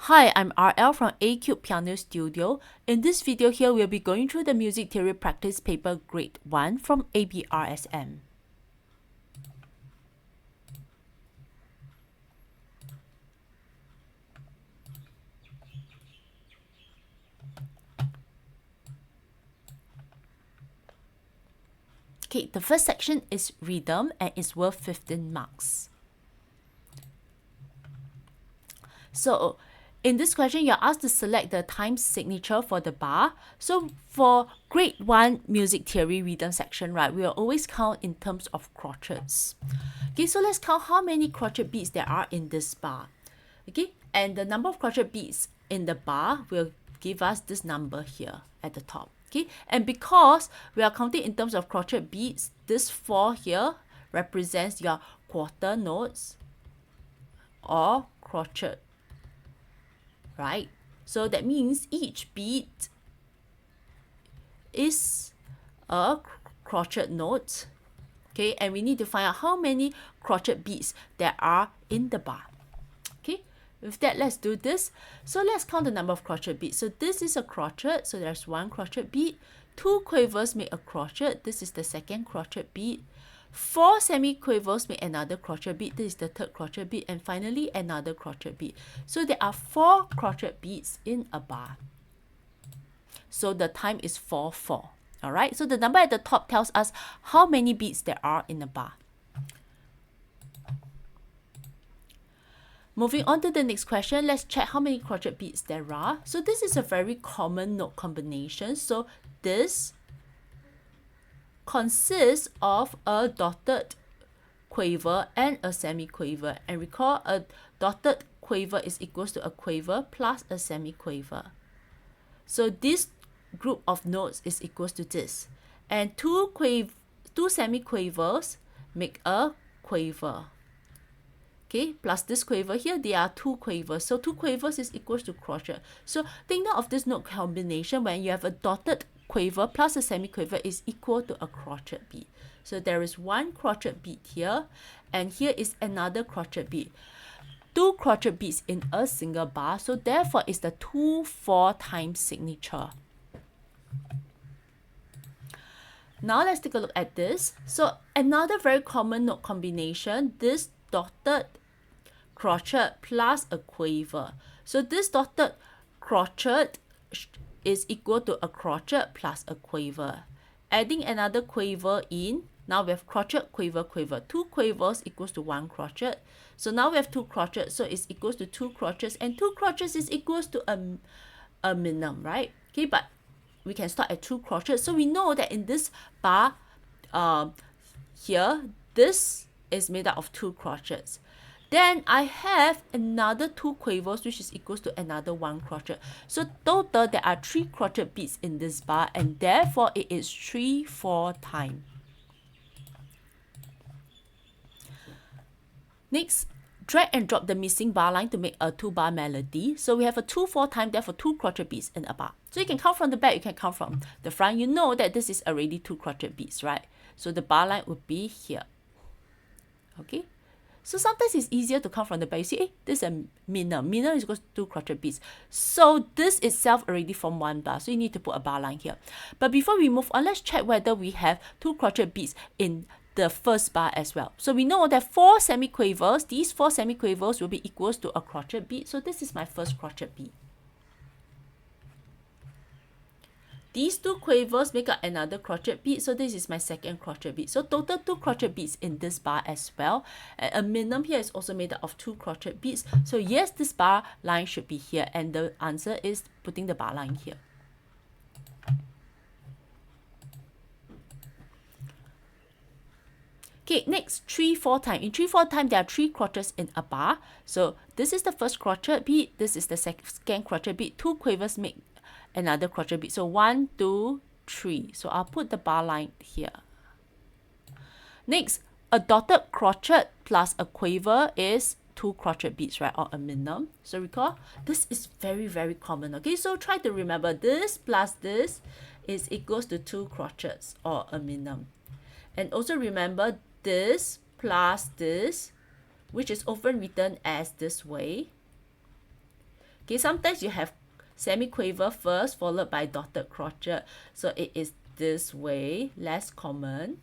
Hi, I'm RL from A-Cube Piano Studio. In this video here, we'll be going through the Music Theory Practice Paper Grade 1 from ABRSM. Okay, the first section is rhythm and it's worth 15 marks. So, in this question, you're asked to select the time signature for the bar. So, for grade 1 music theory rhythm section, right, we will always count in terms of crotchets. Okay, so let's count how many crotchet beats there are in this bar. Okay, and the number of crotchet beats in the bar will give us this number here at the top. Okay, and because we are counting in terms of crotchet beats, this 4 here represents your quarter notes or crotchet, right? So that means each beat is a crotchet note. Okay, and we need to find out how many crotchet beats there are in the bar. Okay, with that, let's do this. So let's count the number of crotchet beats. So this is a crotchet, so there's one crotchet beat. 2 quavers make a crotchet, this is the second crotchet beat. 4 semiquavers make another crotchet beat, this is the third crotchet beat, and finally another crotchet beat. So there are 4 crotchet beats in a bar. So the time is 4/4. Alright, so the number at the top tells us how many beats there are in a bar. Moving on to the next question, let's check how many crotchet beats there are. So this is a very common note combination. So this consists of a dotted quaver and a semiquaver. And recall, a dotted quaver is equals to a quaver plus a semiquaver. So this group of notes is equals to this. And two semiquavers make a quaver. Okay, plus this quaver here, there are 2 quavers. So 2 quavers is equals to crotchet. So take note of this note combination when you have a dotted quaver plus a semiquaver is equal to a crotchet beat. So there is one crotchet beat here, and here is another crotchet beat. 2 crotchet beats in a single bar, so therefore it's the 2/4 time signature. Now let's take a look at this. So another very common note combination, this dotted crotchet plus a quaver. So this dotted crotchet is equal to a crotchet plus a quaver. Adding another quaver in, now we have crotchet, quaver, quaver. 2 quavers equals to 1 crotchet. So now we have 2 crochets, so it's equals to 2 crochets, and 2 crochets is equals to a minimum, right? Okay, but we can start at 2 crochets. So we know that in this bar here, this is made up of 2 crochets. Then I have another 2 quavers, which is equals to another 1 crotchet. So total there are 3 crotchet beats in this bar, and therefore it is 3/4 time. Next, drag and drop the missing bar line to make a 2-bar melody. So we have a 2/4 time, therefore 2 crotchet beats in a bar. So you can count from the back, you can count from the front. You know that this is already 2 crotchet beats, right? So the bar line would be here. Okay, so sometimes it's easier to count from the back. You see, this is a minimum. Minimum is equals to 2 crotchet beats. So this itself already form 1 bar. So you need to put a bar line here. But before we move on, let's check whether we have 2 crotchet beats in the first bar as well. So we know that 4 semiquavers, these 4 semiquavers will be equals to a crotchet beat. So this is my first crotchet beat. These 2 quavers make up another crotchet beat, so this is my second crotchet beat. So total 2 crotchet beats in this bar as well. And a minimum here is also made up of 2 crotchet beats. So yes, this bar line should be here, and the answer is putting the bar line here. Okay, next 3/4 time. In 3/4 time, there are 3 crotchets in a bar. So this is the first crotchet beat, this is the second crotchet beat. 2 quavers make another crotchet beat. So 1, 2, 3. So I'll put the bar line here. Next, a dotted crotchet plus a quaver is 2 crotchet beats, right, or a minimum. So recall, this is very, very common. Okay, so try to remember this plus this is equals to 2 crochets or a minimum. And also remember this plus this, which is often written as this way, Okay, sometimes you have semiquaver first followed by dotted crotchet. So it is this way, less common.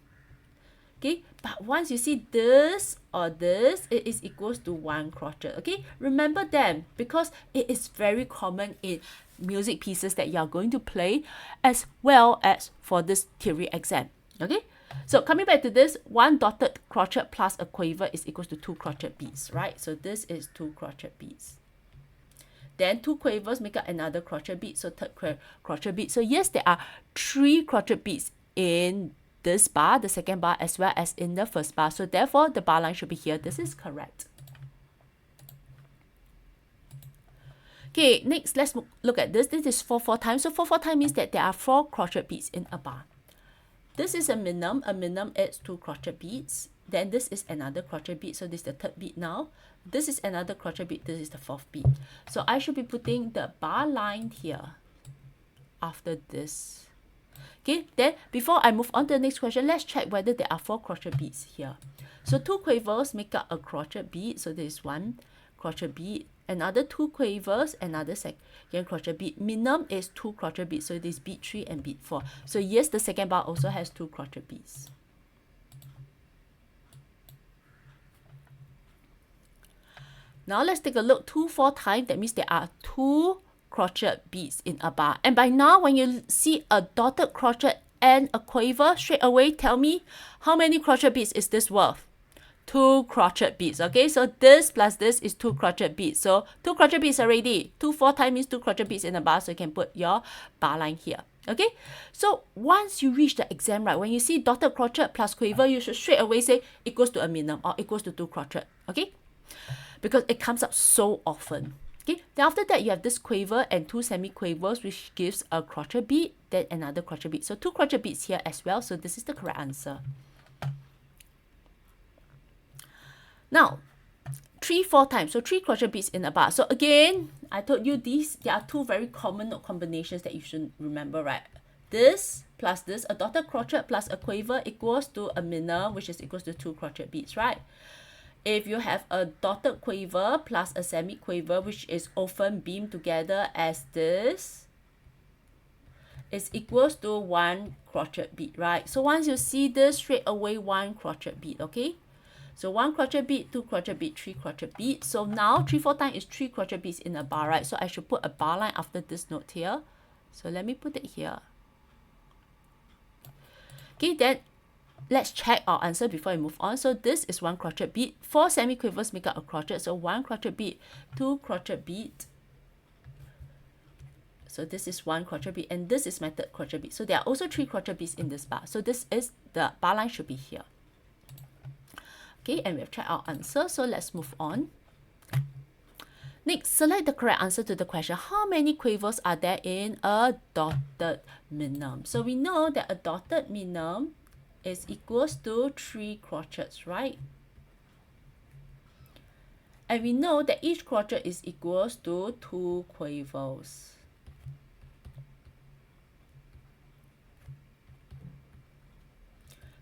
Okay, but once you see this or this, it is equals to one crotchet. Okay, remember them because it is very common in music pieces that you are going to play as well as for this theory exam. Okay, so coming back to this, one dotted crotchet plus a quaver is equals to two crotchet beats, right? So this is two crotchet beats. Then two quavers make up another crotchet beat, so third crotchet beat. So yes, there are three crotchet beats in this bar, the second bar, as well as in the first bar. So therefore, the bar line should be here. This is correct. Okay, next, let's look at this. This is 4/4 time. So 4/4 time means that there are 4 crotchet beats in a bar. This is a minimum. A minimum is 2 crotchet beats. Then this is another crotchet beat. So this is the third beat now. This is another crotchet beat. This is the fourth beat. So I should be putting the bar line here after this. Okay, then before I move on to the next question, let's check whether there are 4 crochet beats here. So 2 quavers make up a crochet beat. So there is 1 crochet beat, another 2 quavers, another second crochet beat. Minimum is 2 crochet beats. So this beat 3 and beat 4. So yes, the second bar also has 2 crochet beats. Now let's take a look. 2/4 time, that means there are 2 crochet beats in a bar. And by now, when you see a dotted crochet and a quaver, straight away tell me how many crochet beats is this worth? 2 crochet beats. Okay, so this plus this is 2 crochet beats. So 2 crochet beats already. 2/4 time means 2 crochet beats in a bar, so you can put your bar line here. Okay, so once you reach the exam, right, when you see dotted crochet plus quaver, you should straight away say equals to a minimum or equals to 2 crochet. Okay, because it comes up so often. Okay, then after that, you have this quaver and 2 semi-quavers, which gives a crochet beat, then another crochet beat. So 2 crochet beats here as well. So this is the correct answer. Now, 3/4 times. So 3 crochet beats in a bar. So again, I told you there are 2 very common note combinations that you should remember, right? This plus this, a dotted crochet plus a quaver equals to a minimum, which is equals to 2 crochet beats, right? If you have a dotted quaver plus a semi-quaver, which is often beamed together as this, is equals to 1 crochet beat, right? So once you see this, straight away 1 crochet beat, okay? So 1 crochet beat, 2 crochet beat, 3 crochet beat. So now 3/4 time is 3 crochet beats in a bar, right? So I should put a bar line after this note here. So let me put it here. Okay, then let's check our answer before we move on. So this is 1 crochet beat. 4 semi-quavers make up a crochet. So 1 crochet beat, 2 crochet beat. So this is 1 crochet beat, and this is my third crochet beat. So there are also 3 crochet beats in this bar. So this is the bar line should be here. Okay, and we have checked our answer. So let's move on. Next, select the correct answer to the question. How many quavers are there in a dotted minimum? So we know that a dotted minimum is equals to 3 crochets, right? And we know that each crochet is equals to 2 quavers.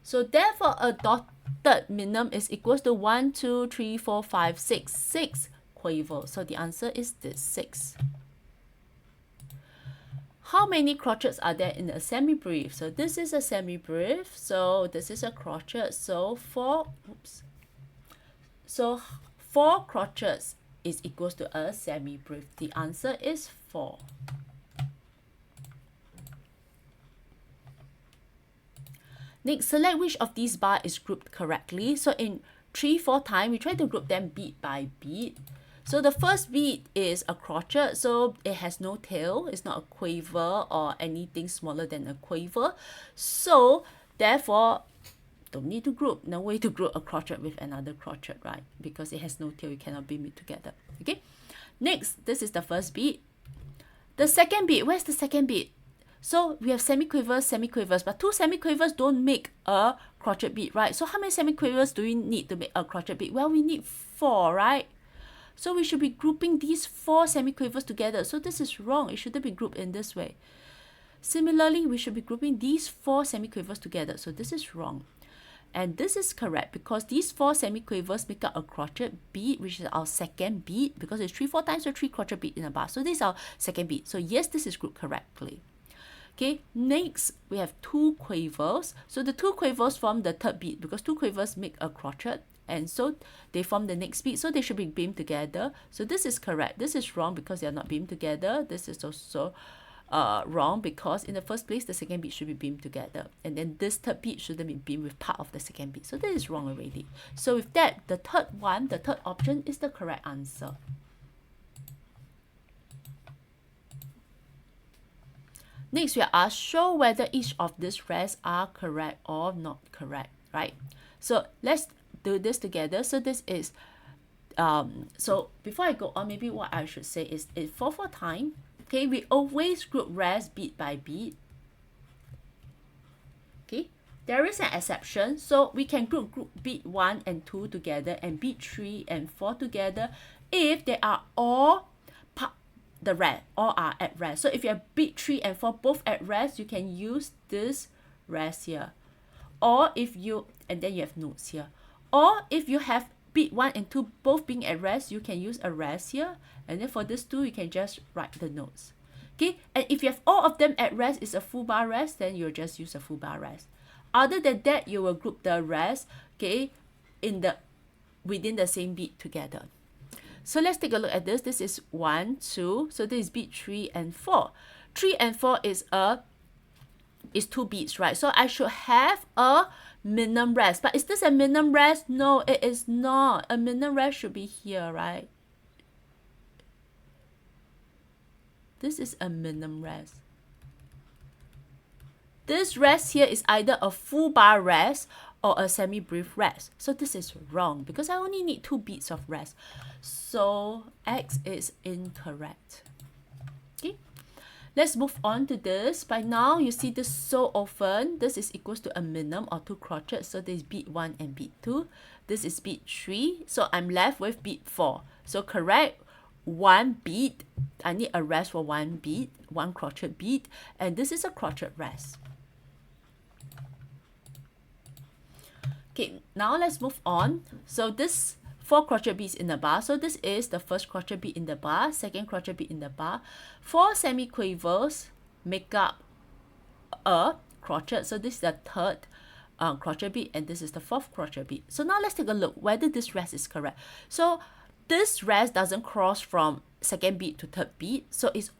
So therefore, a dotted minimum is equals to 1, 2, 3, 4, 5, 6. 6 quavers. So the answer is this, 6. How many crochets are there in a semi-brief? So this is a semi-brief. So this is a crochet. So 4 crochets is equals to a semi-brief. The answer is 4. Next, select which of these bars is grouped correctly. So in 3/4 time, we try to group them beat by beat. So the first beat is a crochet, so it has no tail. It's not a quaver or anything smaller than a quaver. So therefore, don't need to group. No way to group a crochet with another crochet, right? Because it has no tail, you cannot beam it together. Okay. Next, this is the first beat. The second beat, where's the second beat? So we have semi-quavers, semi-quavers, but 2 semi-quavers don't make a crochet beat, right? So how many semi-quavers do we need to make a crochet beat? Well, we need 4, right? So we should be grouping these 4 semi-quavers together. So this is wrong. It shouldn't be grouped in this way. Similarly, we should be grouping these 4 semi-quavers together. So this is wrong. And this is correct because these 4 semiquavers make up a crotchet beat, which is our second beat, because it's 3 4 times, so 3 crotchet beat in a bar. So this is our second beat. So yes, this is grouped correctly. Okay, next we have 2 quavers. So the 2 quavers form the third beat because 2 quavers make a crotchet, and so they form the next beat. So they should be beamed together. So this is correct. This is wrong because they are not beamed together. This is also wrong because in the first place the second beat should be beamed together, and then this third beat shouldn't be beamed with part of the second beat. So this is wrong already. So with that, the third option is the correct answer. Next, we are asked, show whether each of these rests are correct or not correct, right? So let's do this together. So this is, so before I go on, maybe what I should say is, for time, okay, we always group rests beat by beat. Okay, there is an exception. So we can group beat 1 and 2 together and beat 3 and 4 together if they are all the rest, all are at rest. So if you have beat 3 and 4 both at rest, you can use this rest here. Or if you, and then you have notes here. Or if you have beat 1 and 2 both being at rest, you can use a rest here. And then for this 2, you can just write the notes. Okay, and if you have all of them at rest, it's a full bar rest, then you'll just use a full bar rest. Other than that, you will group the rest, okay, within the same beat together. So let's take a look at this. This is 1, 2. So this is beat 3 and 4. 3 and 4 is 2 beats, right? So I should have a minimum rest. But is this a minimum rest? No, it is not. A minimum rest should be here, right? This is a minimum rest. This rest here is either a full bar rest or a semi-brief rest. So this is wrong because I only need 2 beats of rest. So X is incorrect. Okay, let's move on to this. By now, you see this so often. This is equals to a minimum or 2 crotchets. So this is beat 1 and beat 2. This is beat 3. So I'm left with beat 4. So correct, 1 beat. I need a rest for 1 beat, 1 crotchet beat. And this is a crotchet rest. Okay, now let's move on. So this 4 crotchet beats in the bar. So this is the first crotchet beat in the bar, second crotchet beat in the bar. 4 semiquavers make up a crotchet. So this is the third crotchet beat, and this is the 4th crotchet beat. So now let's take a look whether this rest is correct. So this rest doesn't cross from second beat to third beat. So it's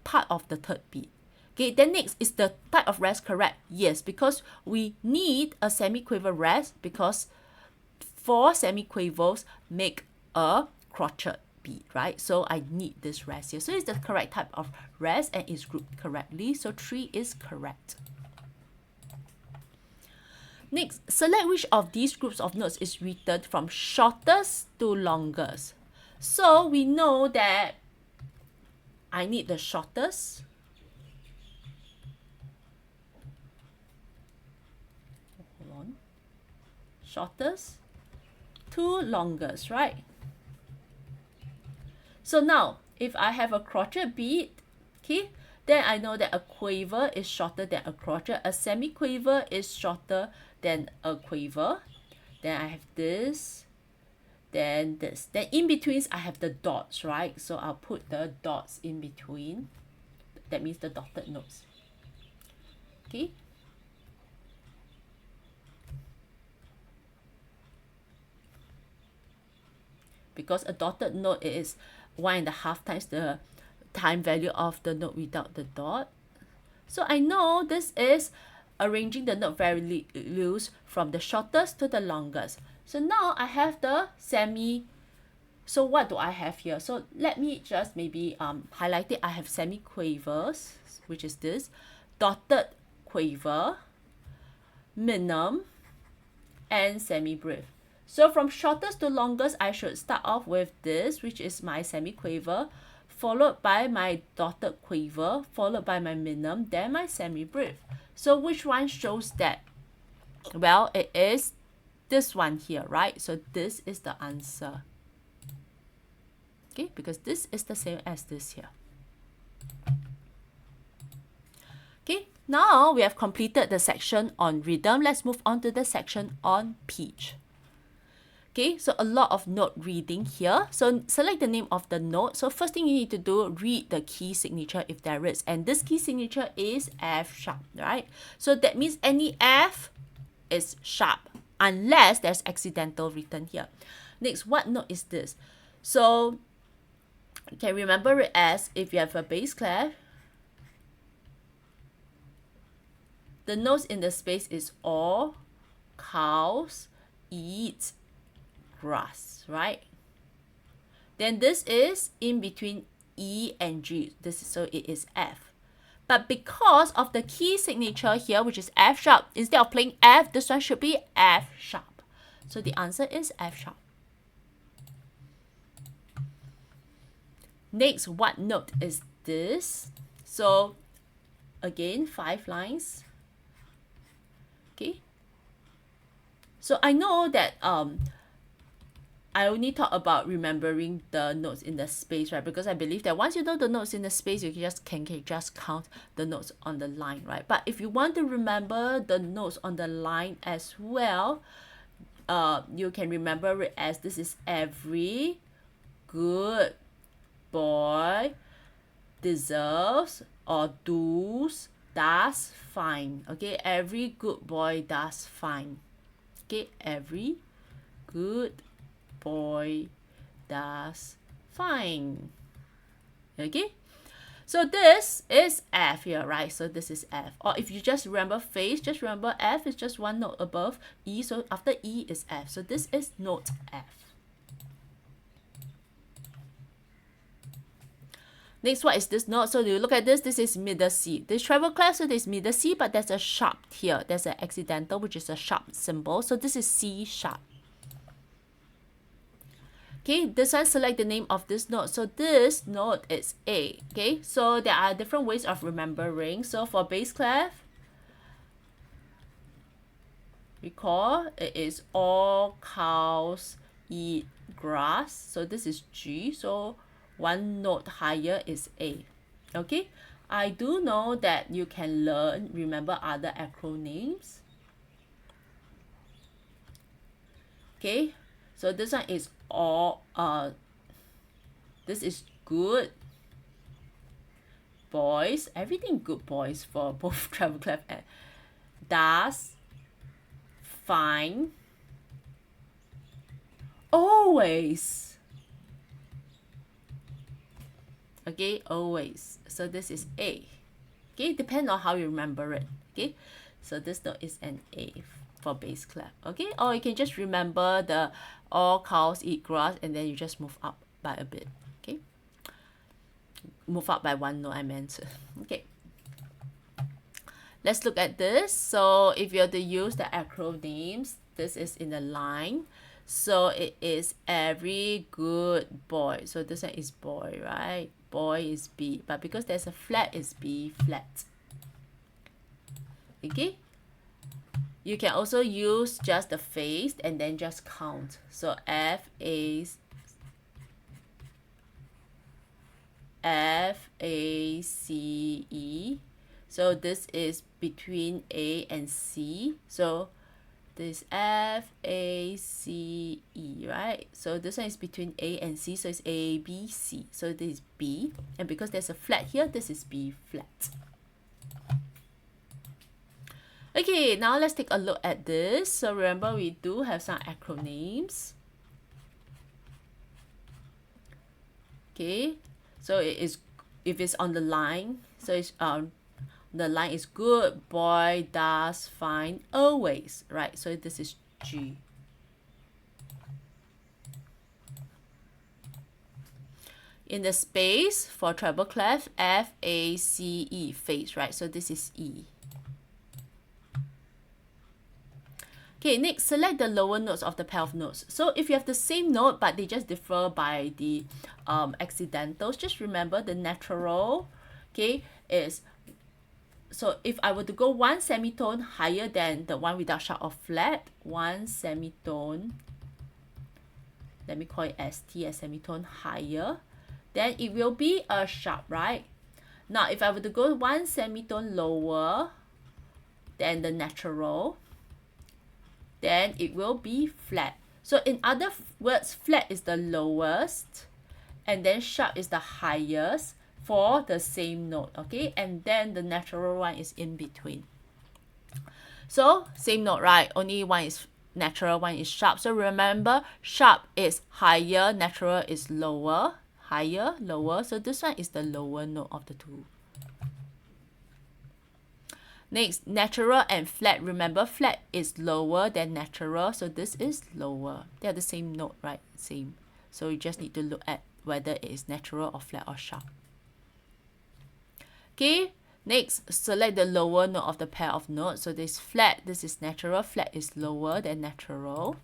part of the third beat. Okay, then next, is the type of rest correct? Yes, because we need a semiquaver rest because 4 semiquavers make a crotchet beat, right? So I need this rest here. So it's the correct type of rest and it's grouped correctly. So 3 is correct. Next, select which of these groups of notes is written from shortest to longest. So we know that I need the shortest. Shortest to longest, right? So now, if I have a crotchet beat, okay, then I know that a quaver is shorter than a crotchet. A semiquaver is shorter than a quaver. Then I have this, then this. Then in between, I have the dots, right? So I'll put the dots in between. That means the dotted notes. Okay. Because a dotted note is 1.5 times the time value of the note without the dot. So I know this is arranging the note very loose from the shortest to the longest. So now I have the so what do I have here? So let me just maybe highlight it. I have semiquavers, which is this, dotted quaver, minimum, and semi-brief. So from shortest to longest, I should start off with this, which is my semiquaver, followed by my dotted quaver, followed by my minimum, then my semi-brief. So which one shows that? Well, it is this one here, right? So this is the answer. Okay, because this is the same as this here. Okay, now we have completed the section on rhythm. Let's move on to the section on pitch. Okay, so a lot of note reading here. So select the name of the note. So first thing you need to do, read the key signature if there is. And this key signature is F sharp, right? So that means any F is sharp unless there's accidental written here. Next, what note is this? So you can remember it as, if you have a bass clef, the notes in the space is all, cows, eat, grass, right? Then this is in between E and G. This is, so it is F. But because of the key signature here, which is F sharp, instead of playing F, this one should be F sharp. So the answer is F sharp. Next, what note is this? So again, 5 lines. Okay. So I know that I only talk about remembering the notes in the space, right? Because I believe that once you know the notes in the space, you can just count the notes on the line, right? But if you want to remember the notes on the line as well, you can remember it as, this is every good boy deserves or does fine. Okay, every good boy does fine. Okay, every good boy does fine. Okay, so this is F here, right? So this is F. Or if you just remember phrase, just remember F is just one note above E, so after E is F. So this is note F. Next, what is this note? So you look at this, this is middle C. This treble clef, so this is middle C, but there's a sharp here. There's an accidental, which is a sharp symbol. So this is C sharp. Okay, this one, select the name of this note. So this note is A. Okay, so there are different ways of remembering. So for bass clef, recall it is all cows eat grass. So this is G. So one note higher is A. Okay, I do know that you can remember other acronyms. Okay, so this one is all, this is good boys, everything good boys for both treble clef and does fine always. Okay, always. So this is A. Okay, depend on how you remember it. Okay, so this note is an A for bass clef. Okay, or you can just remember the all cows eat grass, and then you just move up by a bit. Okay, move up by one note, I meant. Okay, let's look at this. So if you have to use the acronyms, this is in a line. So it is every good boy. So this one is boy, right? Boy is B, but because there's a flat, it's B flat. Okay, you can also use just the phrase and then just count. So F A C E. So this is between A and C. So this F A C E, right? So this one is between A and C, so it's A B C. So this is B, and because there's a flat here, this is B flat. Okay, now let's take a look at this. So remember, we do have some acronyms. Okay, so it is, if it's on the line, so it's the line is good boy does fine always, right? So this is G. In the space for treble clef, F A C E, face, right? So this is E. Okay, next, select the lower notes of the pair of notes. So if you have the same note, but they just differ by the accidentals, just remember the natural, okay, is, so if I were to go one semitone higher than the one without sharp or flat, one semitone, let me call it ST, a semitone higher, then it will be a sharp, right? Now, if I were to go one semitone lower than the natural, then it will be flat. So in other words, flat is the lowest, and then sharp is the highest for the same note, okay? And then the natural one is in between. So same note, right? Only one is natural, one is sharp. So remember, sharp is higher, natural is lower. Higher, lower. So this one is the lower note of the two. Next, natural and flat. Remember, flat is lower than natural, so this is lower. They are the same note, right? Same. So you just need to look at whether it is natural or flat or sharp. Okay, next, select the lower note of the pair of notes. So this flat, this is natural. Flat is lower than natural.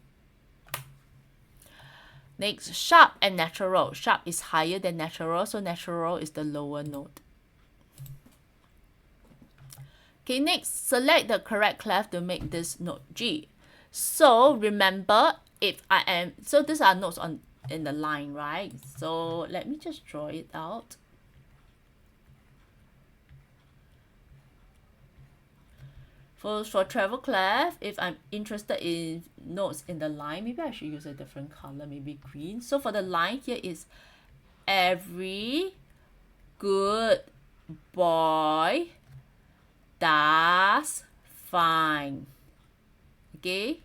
Next, sharp and natural. Sharp is higher than natural, so natural is the lower note. Okay, next, select the correct clef to make this note G. So remember, so these are notes in the line, right? So let me just draw it out. For treble clef, if I'm interested in notes in the line, maybe I should use a different color, maybe green. So for the line here is every good boy does fine. Okay?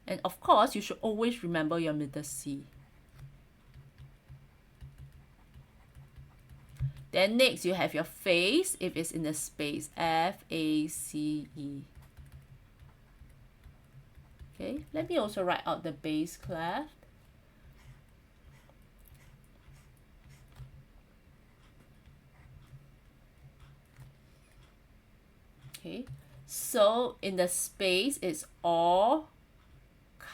And of course, you should always remember your middle C. Then next, you have your face, if it's in the space, F-A-C-E. Okay, let me also write out the bass clef. Okay, so in the space, it's all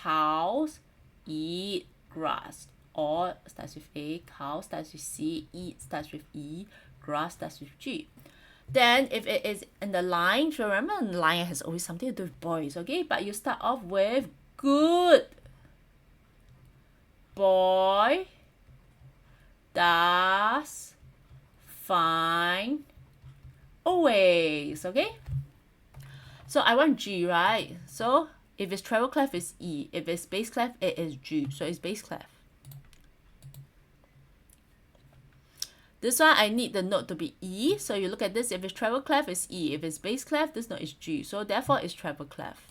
cows eat grass. All starts with A, cow starts with C, eat starts with E, grass starts with G. Then if it is in the line, remember the line has always something to do with boys, okay? But you start off with good boy does fine always, okay? So I want G, right? So if it's treble clef, it's E. If it's bass clef, it is G. So it's bass clef. This one, I need the note to be E. So you look at this. If it's treble clef, it's E. If it's bass clef, this note is G. So therefore, it's treble clef.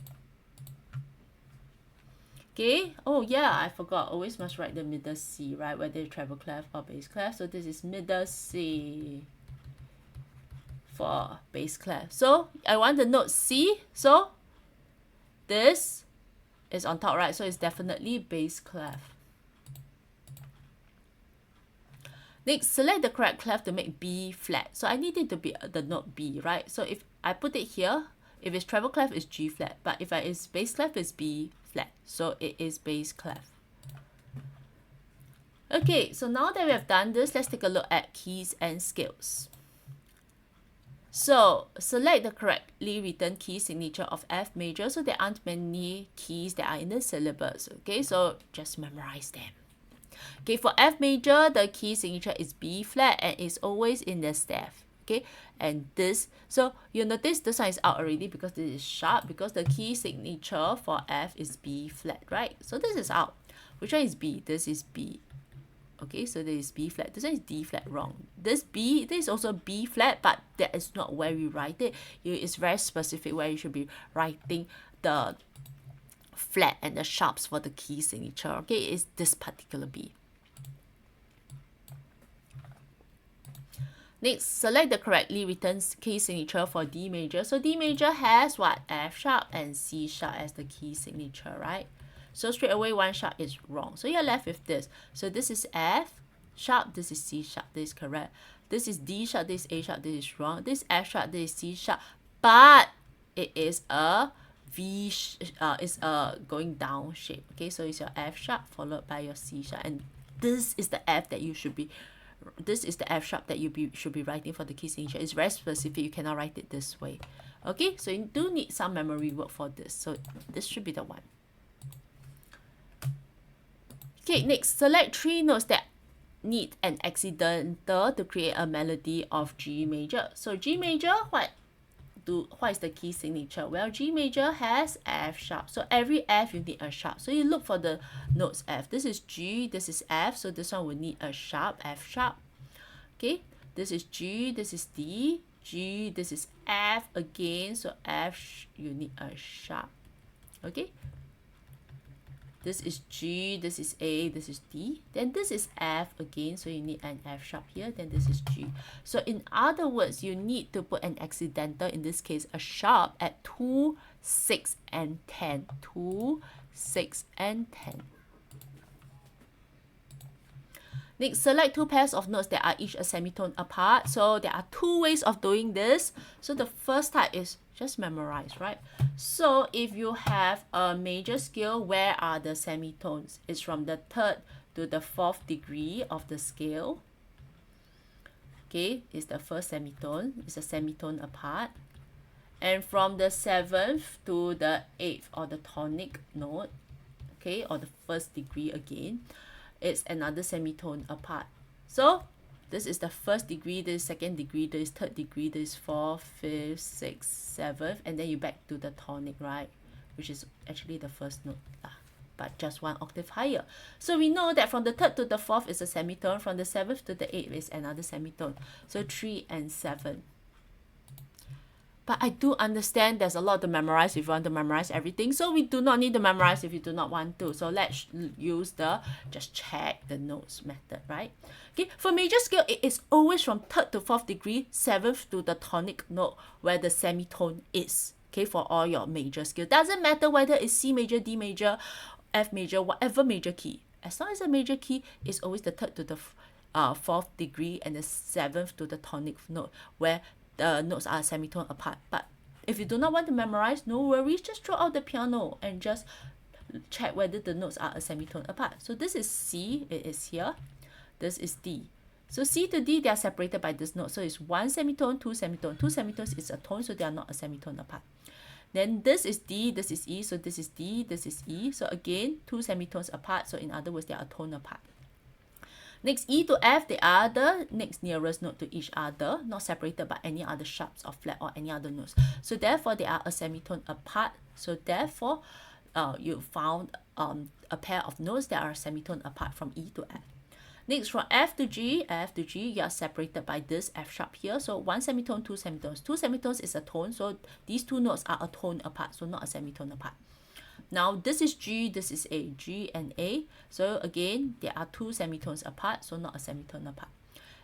Okay. Oh, yeah, I forgot. Always must write the middle C, right? Whether it's treble clef or bass clef. So this is middle C for bass clef. So I want the note C. So this is on top, right? So it's definitely bass clef. Next, select the correct clef to make B flat. So I need it to be the note B, right? So if I put it here, if it's treble clef, it's G flat. But if it's bass clef, it's B flat. So it is bass clef. Okay, so now that we have done this, let's take a look at keys and scales. So select the correctly written key signature of F major. So there aren't many keys that are in the syllabus. Okay, so just memorize them. Okay, for F major, the key signature is B flat and it's always in the staff. Okay, and this, so you notice this one is out already because this is sharp, because the key signature for F is B flat, right? So this is out. Which one is B? This is B. Okay, so this is B flat. This one is D flat, wrong. This is also B flat, but that is not where we write it. It's very specific where you should be writing the flat and the sharps for the key signature. Okay, it's this particular B. Next, select the correctly written key signature for D major. So D major has what? F sharp and C sharp as the key signature, right? So straight away, one sharp is wrong. So you're left with this. So this is F sharp, this is C sharp, this is correct. This is D sharp, this is A sharp, this is wrong. This is F sharp, this is C sharp. But it is a is a going down shape. Okay, so it's your F sharp followed by your C sharp. And this is the F that you should be, this is the F sharp that you should be writing for the key signature. It's very specific. You cannot write it this way. Okay, so you do need some memory work for this. So this should be the one. Okay, next, select three notes that need an accidental to create a melody of G major. So G major, what is the key signature? Well, G major has F sharp. So every F you need a sharp. So you look for the notes F. This is G, this is F. So this one will need a sharp, F sharp. Okay, this is G, this is D, G, this is F again. So F, you need a sharp. Okay, this is G, this is A, this is D. Then this is F again, so you need an F sharp here. Then this is G. So in other words, you need to put an accidental, in this case, a sharp at 2, 6, and 10. 2, 6, and 10. Next, select two pairs of notes that are each a semitone apart. So there are two ways of doing this. So the first type is just memorize, right? So if you have a major scale, where are the semitones? It's from the 3rd to the 4th degree of the scale. Okay, it's the first semitone. It's a semitone apart. And from the 7th to the 8th, or the tonic note, okay, or the 1st degree again, it's another semitone apart. So this is the 1st degree, this is 2nd degree, this is 3rd degree, this is 4th, 5th, 6th, 7th, and then you back to the tonic, right? Which is actually the 1st note, but just 1 octave higher. So we know that from the 3rd to the 4th is a semitone, from the 7th to the 8th is another semitone. So 3 and 7. But I do understand there's a lot to memorize if you want to memorize everything. So we do not need to memorize if you do not want to. So let's use the just check the notes method, right? Okay, for major scale, it is always from 3rd to 4th degree, 7th to the tonic note where the semitone is. Okay, for all your major scale. Doesn't matter whether it's C major, D major, F major, whatever major key. As long as a major key is always the 3rd to the 4th degree and the 7th to the tonic note where the notes are semitone apart. But if you do not want to memorize, no worries, just throw out the piano and just check whether the notes are a semitone apart. So this is C, it is here. This is D. So C to D, they are separated by this note. So it's 1 semitone, 2 semitone. 2 semitones is a tone, so they are not a semitone apart. Then this is D, this is E, so this is D, this is E. So again, 2 semitones apart. So in other words, they are a tone apart. Next, E to F, they are the next nearest note to each other, not separated by any other sharps or flat or any other notes. So therefore, they are a semitone apart. So therefore, you found a pair of notes that are semitone apart from E to F. Next, from F to G, you are separated by this F sharp here. So 1 semitone, 2 semitones. 2 semitones is a tone, so these two notes are a tone apart, so not a semitone apart. Now this is G, this is A, G and A. So again, there are 2 semitones apart, so not a semitone apart.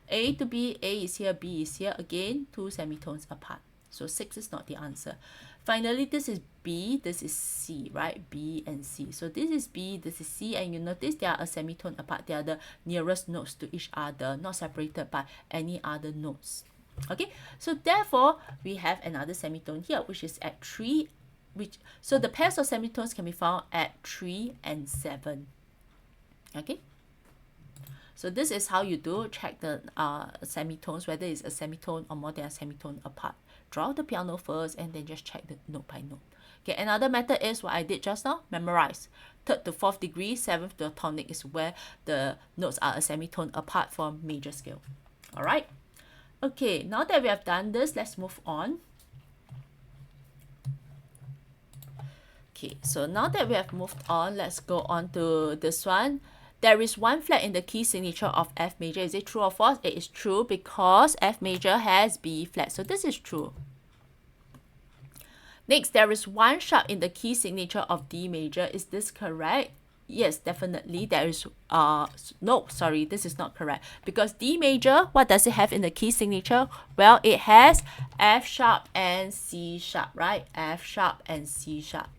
A to B, A is here, B is here. Again, 2 semitones apart. So 6 is not the answer. Finally, this is B, this is C, right? B and C. So this is B, this is C, and you notice they are a semitone apart. They are the nearest notes to each other, not separated by any other notes. Okay, so therefore, we have another semitone here, which is at 3. So the pairs of semitones can be found at 3 and 7. Okay, so this is how you do check the semitones, whether it's a semitone or more than a semitone apart. Draw the piano first and then just check the note by note. Okay, another method is what I did just now, memorize. 3rd to 4th degree, 7th to the tonic is where the notes are a semitone apart from major scale. All right, okay, now that we have done this, let's move on. Okay, so now that we have moved on, let's go on to this one. There is 1 flat in the key signature of F major. Is it true or false? It is true because F major has B flat. So this is true. Next, there is 1 sharp in the key signature of D major. Is this correct? Yes, definitely. There is, no, sorry, this is not correct. Because D major, what does it have in the key signature? Well, it has F sharp and C sharp, right? F sharp and C sharp.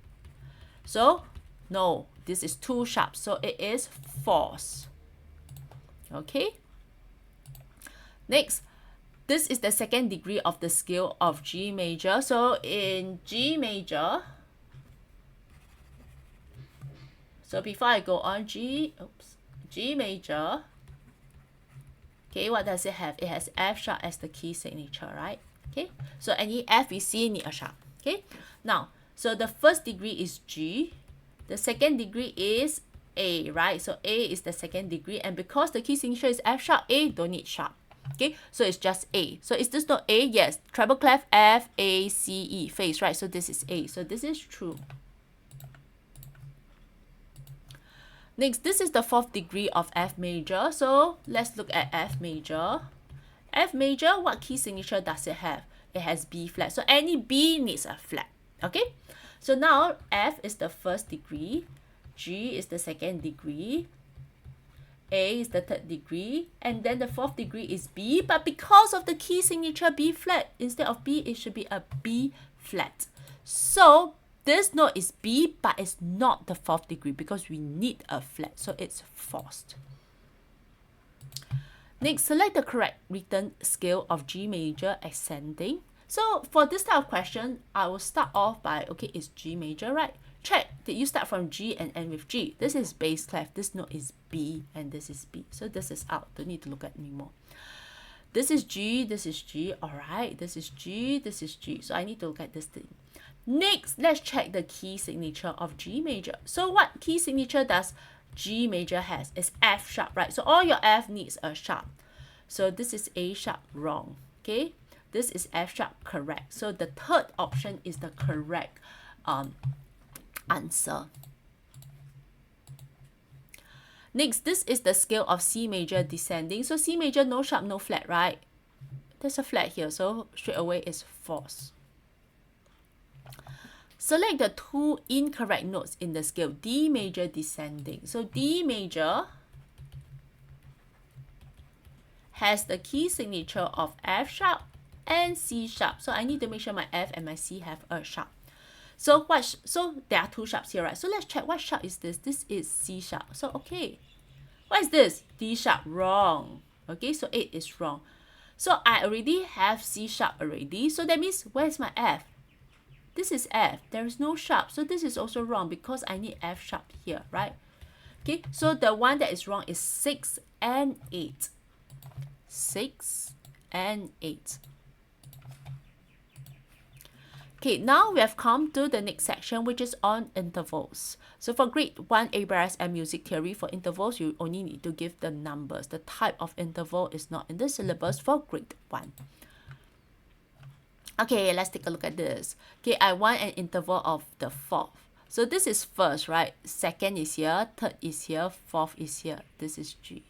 So, no, this is 2 sharps, so it is false. Okay. Next, this is the 2nd degree of the scale of G major. So in G major, so before I go on G major, okay, what does it have? It has F sharp as the key signature, right? Okay, so any F we see need a sharp. Okay, now, so the 1st degree is G, the 2nd degree is A, right? So A is the second degree, and because the key signature is F sharp, A don't need sharp. Okay, so it's just A. So is this not A? Yes. Treble clef F, A, C, E, face, right? So this is A. So this is true. Next, this is the fourth degree of F major. So let's look at F major. F major, what key signature does it have? It has B flat. So any B needs a flat. Okay? So now F is the first degree, G is the second degree, A is the third degree, and then the fourth degree is B. But because of the key signature B flat, instead of B, it should be a B flat. So this note is B, but it's not the fourth degree because we need a flat. So it's forced. Next, select the correct written scale of G major ascending. So for this type of question, I will start off by, okay, it's G major, right? Check, did you start from G and end with G? This is bass clef, this note is B, and this is B. So this is out, don't need to look at anymore. This is G, all right, this is G, this is G. So I need to look at this thing. Next, let's check the key signature of G major. So what key signature does G major has? It's F sharp, right? So all your F needs a sharp. So this is A sharp, wrong, okay? This is F sharp, correct. So the third option is the correct answer. Next, this is the scale of C major descending. So C major, no sharp, no flat, right? There's a flat here, so straight away it's false. Select the two incorrect notes in the scale. D major descending. So D major has the key signature of F sharp and C sharp. So I need to make sure my F and my C have a sharp. So there are two sharps here, right? So let's check what sharp is this. This is C sharp. So okay. What is this? D sharp, wrong. Okay, so 8 is wrong. So I already have C sharp already. So that means where's my F? This is F. There is no sharp. So this is also wrong because I need F sharp here, right? Okay, so the one that is wrong is 6 and 8. 6 and 8. Okay, now we have come to the next section, which is on intervals. So for grade 1 ABRSM Music Theory, for intervals, you only need to give the numbers. The type of interval is not in the syllabus for grade 1. Okay, let's take a look at this. Okay, I want an interval of the fourth. So this is first, right? Second is here, third is here, fourth is here. This is G.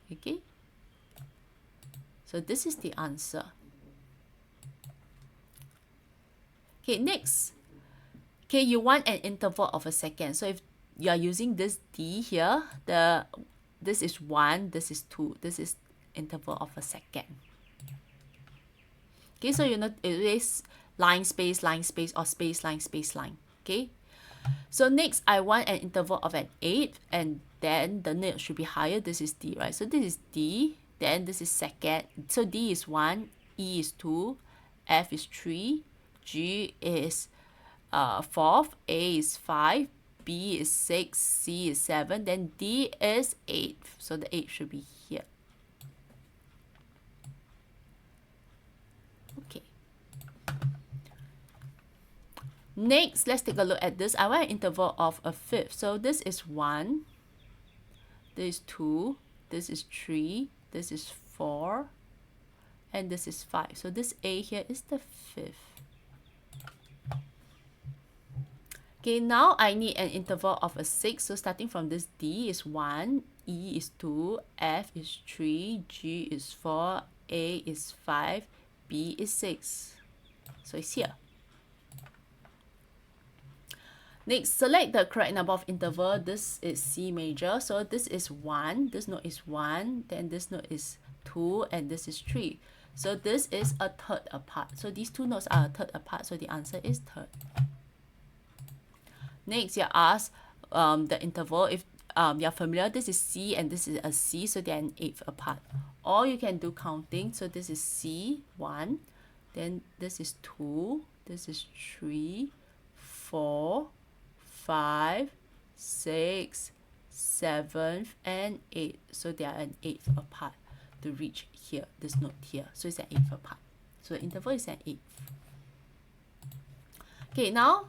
Okay? So this is the answer. Okay, next. Okay, you want an interval of a second. So if you are using this D here, this is 1, this is 2. This is interval of a second. Okay, so you know it is line, space, or space, line. Okay. So next, I want an interval of an 8, and then the note should be higher. This is D, right? So this is D, then this is second. So D is 1, E is 2, F is 3, G is 4th, A is 5, B is 6, C is 7, then D is 8. So the 8 should be here. Okay. Next, let's take a look at this. I want an interval of a fifth. So this is 1, this is 2, this is 3, this is 4, and this is 5. So this A here is the fifth. Okay, now I need an interval of a 6. So starting from this, D is 1, E is 2, F is 3, G is 4, A is 5, B is 6. So it's here. Next, select the correct number of interval. This is C major. So this is 1, this note is 1, then this note is 2, and this is 3. So this is a third apart. So these two notes are a third apart. So the answer is third. Next, you're asked the interval. If you're familiar, this is C and this is a C, so they're an eighth apart. Or you can do counting. So this is C, 1, then this is 2, this is 3, 4, 5, 6, 7, and 8. So they are an eighth apart to reach here, this note here. So it's an eighth apart. So the interval is an eighth. Okay, now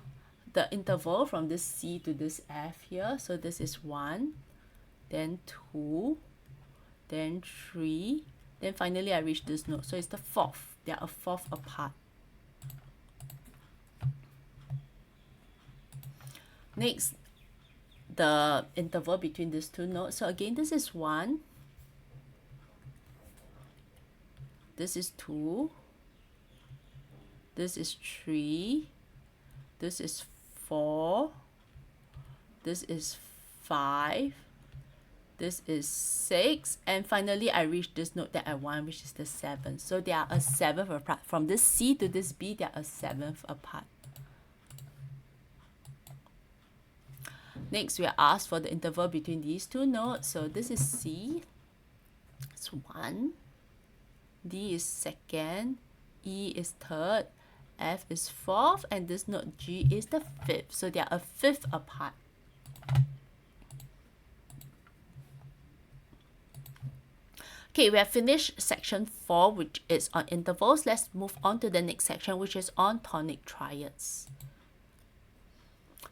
the interval from this C to this F here. So this is 1, then 2, then 3, then finally I reach this note. So it's the fourth. They are a fourth apart. Next, the interval between these two notes. So again, this is 1, this is 2, this is 3, this is 4, this is 5, this is 6, and finally I reach this note that I want, which is the 7th. So they are a 7th apart. From this C to this B, they are a 7th apart. Next, we are asked for the interval between these two notes. So this is C, it's 1, D is 2nd, E is 3rd, F is 4th, and this note G is the 5th. So they are a 5th apart. Okay, we have finished section 4, which is on intervals. Let's move on to the next section, which is on tonic triads.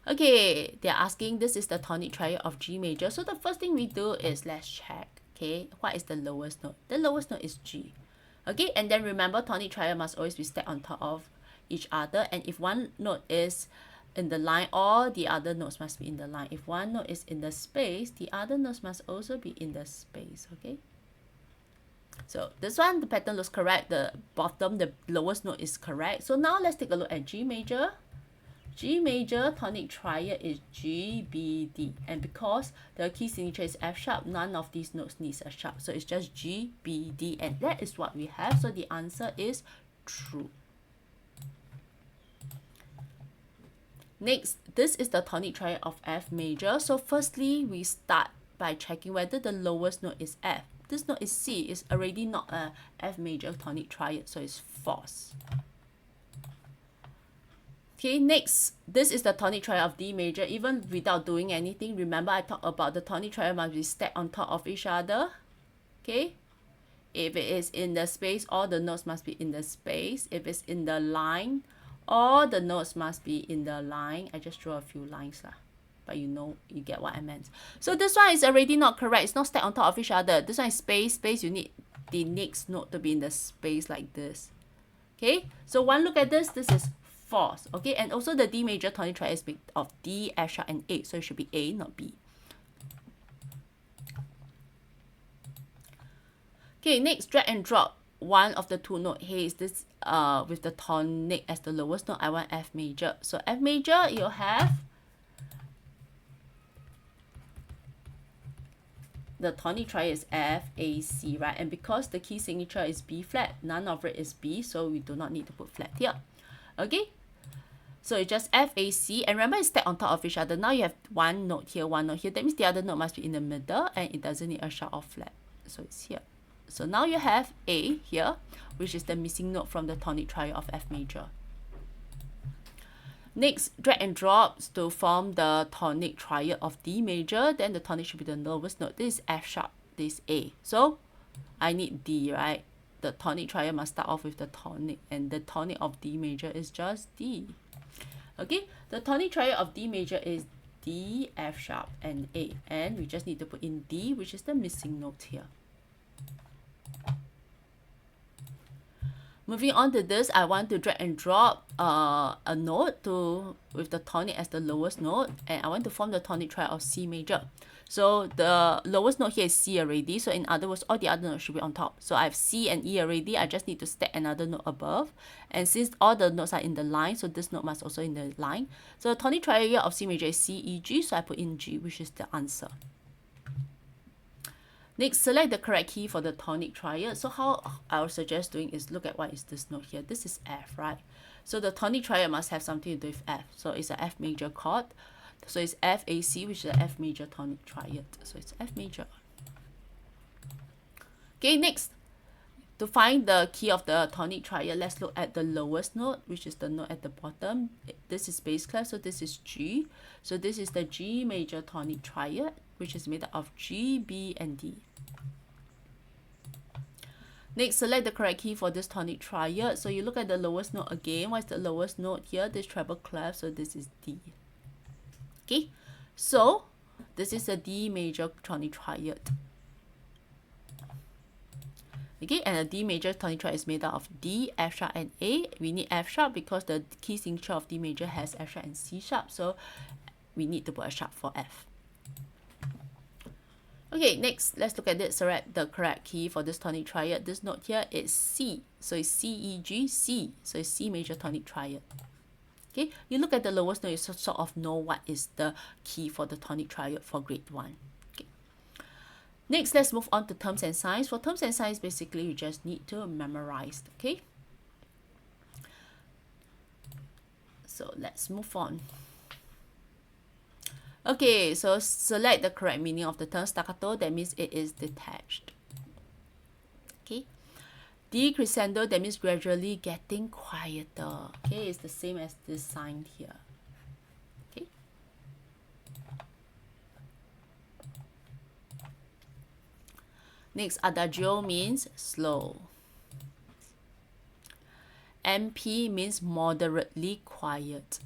Okay, they're asking, this is the tonic triad of G major. So the first thing we do is let's check, okay, what is the lowest note? The lowest note is G. Okay, and then remember, tonic triad must always be stacked on top of each other. And if one note is in the line, all the other notes must be in the line. If one note is in the space, the other notes must also be in the space, okay? So this one, the pattern looks correct. The bottom, the lowest note is correct. So now let's take a look at G major. G major tonic triad is G, B, D. And because the key signature is F sharp, none of these notes needs a sharp. So it's just G, B, D. And that is what we have. So the answer is true. Next, this is the tonic triad of F major. So firstly, we start by checking whether the lowest note is F. This note is C. It's already not a F major tonic triad, so it's false. Okay, next, this is the tonic triad of D major. Even without doing anything, remember I talked about the tonic triad must be stacked on top of each other. Okay, if it is in the space, all the notes must be in the space. If it's in the line, all the notes must be in the line. I just draw a few lines lah, but you know, you get what I meant. So this one is already not correct. It's not stacked on top of each other. This one is space, space. You need the next note to be in the space like this. Okay, so one look at this. This is false. Okay, and also the D major tonic triad is made of D, F sharp, and A. So it should be A, not B. Okay, next, drag and drop one of the two note. Hey, is this with the tonic as the lowest note? I want F major. So F major, you'll have the tonic triad is F, A, C, right? And because the key signature is B flat, none of it is B, so we do not need to put flat here. Okay, so it's just F, A, C, and remember it's stacked on top of each other. Now you have one note here, one note here. That means the other note must be in the middle, and it doesn't need a sharp or flat. So it's here. So now you have A here, which is the missing note from the tonic triad of F major. Next, drag and drop to form the tonic triad of D major. Then the tonic should be the lowest note. This is F sharp, this is A. So I need D, right? The tonic triad must start off with the tonic, and the tonic of D major is just D. Okay, the tonic triad of D major is D, F sharp, and A, and we just need to put in D, which is the missing note here. Moving on to this, I want to drag and drop a note with the tonic as the lowest note, and I want to form the tonic triad of C major. So the lowest note here is C already. So in other words, all the other notes should be on top. So I have C and E already. I just need to stack another note above. And since all the notes are in the line, so this note must also in the line. So the tonic triad of C major is C, E, G. So I put in G, which is the answer. Next, select the correct key for the tonic triad. So how I would suggest doing is look at what is this note here. This is F, right? So the tonic triad must have something to do with F. So it's a F major chord. So it's F, A, C, which is the F major tonic triad. So it's F major. Okay, next, to find the key of the tonic triad, let's look at the lowest note, which is the note at the bottom. This is bass clef, so this is G. So this is the G major tonic triad, which is made up of G, B, and D. Next, select the correct key for this tonic triad. So you look at the lowest note again. What's the lowest note here? This treble clef, so this is D. Okay, so this is a D major tonic triad. Okay, and a D major tonic triad is made out of D, F sharp, and A. We need F sharp because the key signature of D major has F sharp and C sharp, so we need to put a sharp for F. Okay, next, let's look at it. Select the correct key for this tonic triad. This note here is C, so it's C, E, G, C, so it's C major tonic triad. Okay, you look at the lowest note, you sort of know what is the key for the tonic triad for grade 1. Okay. Next, let's move on to terms and signs. For terms and signs, basically, you just need to memorize. Okay. So let's move on. Okay, so select the correct meaning of the term staccato. That means it is detached. Okay. Decrescendo, that means gradually getting quieter. Okay, it's the same as this sign here. Okay. Next, adagio means slow. MP means moderately quiet.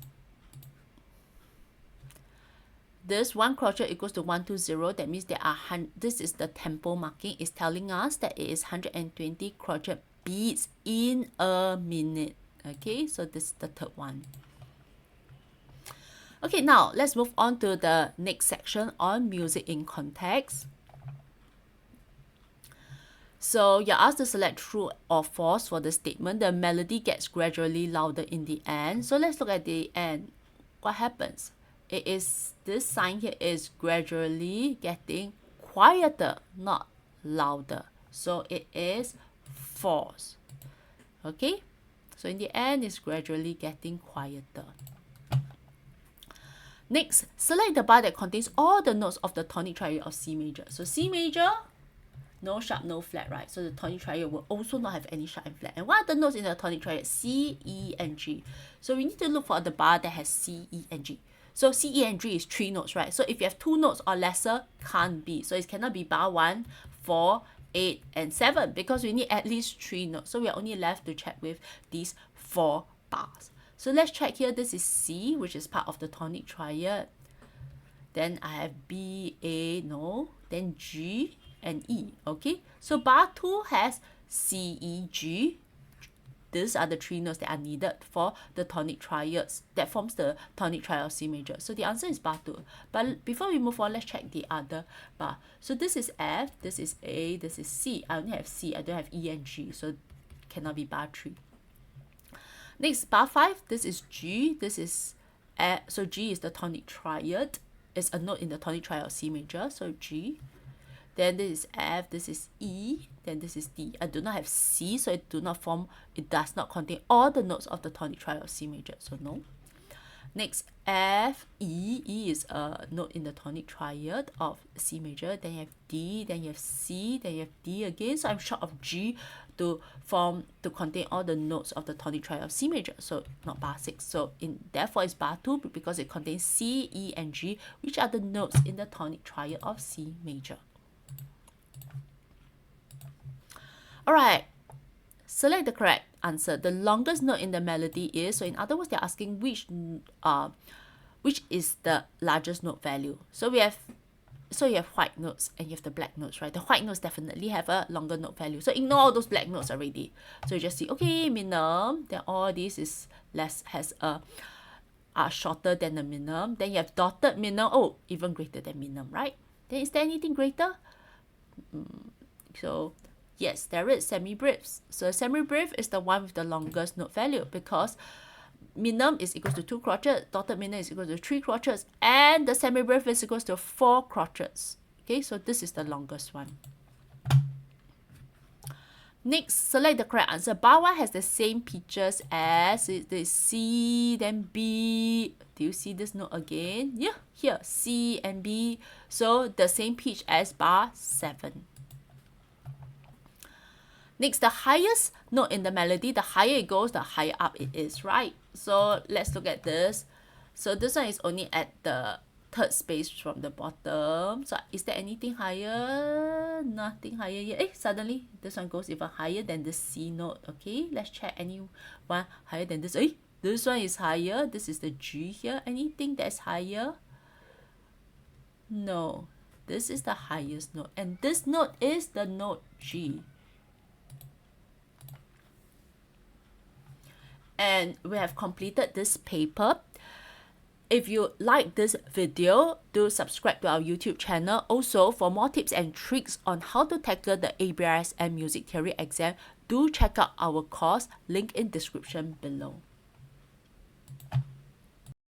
This 1 crochet equals to 120. That means there are this is the tempo marking. It's telling us that it is 120 crochet beats in a minute. Okay, so this is the third one. Okay, now let's move on to the next section on music in context. So you're asked to select true or false for the statement. The melody gets gradually louder in the end. So let's look at the end. What happens? It is, this sign here is gradually getting quieter, not louder. So it is false. Okay, so in the end, it's gradually getting quieter. Next, select the bar that contains all the notes of the tonic triad of C major. So C major, no sharp, no flat, right? So the tonic triad will also not have any sharp and flat. And what are the notes in the tonic triad? C, E, and G. So we need to look for the bar that has C, E, and G. So C, E, and G is 3 notes, right? So if you have 2 notes or lesser, can't be. So it cannot be bar 1, 4, 8, and 7 because we need at least 3 notes. So we are only left to check with these 4 bars. So let's check here. This is C, which is part of the tonic triad. Then I have B, A, no. Then G and E, okay? So bar 2 has C, E, G. These are the 3 notes that are needed for the tonic triads that forms the tonic triad of C major. So the answer is bar 2. But before we move on, let's check the other bar. So this is F, this is A, this is C. I only have C, I don't have E and G, so cannot be bar 3. Next, bar 5, this is G, this is F. So G is the tonic triad. It's a note in the tonic triad of C major, so G. Then this is F, this is E, then this is D. I do not have C, so it does not contain all the notes of the tonic triad of C major, so no. Next, F, E. E is a note in the tonic triad of C major. Then you have D, then you have C, then you have D again. So I'm short of G to contain all the notes of the tonic triad of C major. So not bar 6. So therefore it's bar 2 because it contains C, E, and G, which are the notes in the tonic triad of C major. Alright, select the correct answer. The longest note in the melody is, so in other words, they're asking which is the largest note value. So you have white notes and you have the black notes, right? The white notes definitely have a longer note value. So ignore all those black notes already. So you just see, okay, minimum, then all this is are shorter than the minimum. Then you have dotted minimum, oh, even greater than minimum, right? Then is there anything greater? So yes, there is semi-brief. So semi-brief is the one with the longest note value because minimum is equal to 2 crotchets, dotted minimum is equal to 3 crotchets, and the semi-brief is equal to 4 crotchets. Okay, so this is the longest one. Next, select the correct answer. Bar 1 has the same pitches as the C, then B. Do you see this note again? Yeah, here, C and B. So the same pitch as bar 7. Next, the highest note in the melody, the higher it goes, the higher up it is, right? So let's look at this. So this one is only at the third space from the bottom. So is there anything higher? nothing higher yet. Eh, suddenly this one goes even higher than the C note. Okay, let's check any one higher than this. Eh, this one is higher. This is the G here. Anything that's higher? No, this is the highest note, and this note is the note G. And we have completed this paper. If you like this video, do subscribe to our YouTube channel. Also, for more tips and tricks on how to tackle the ABRSM Music Theory exam, do check out our course, link in description below.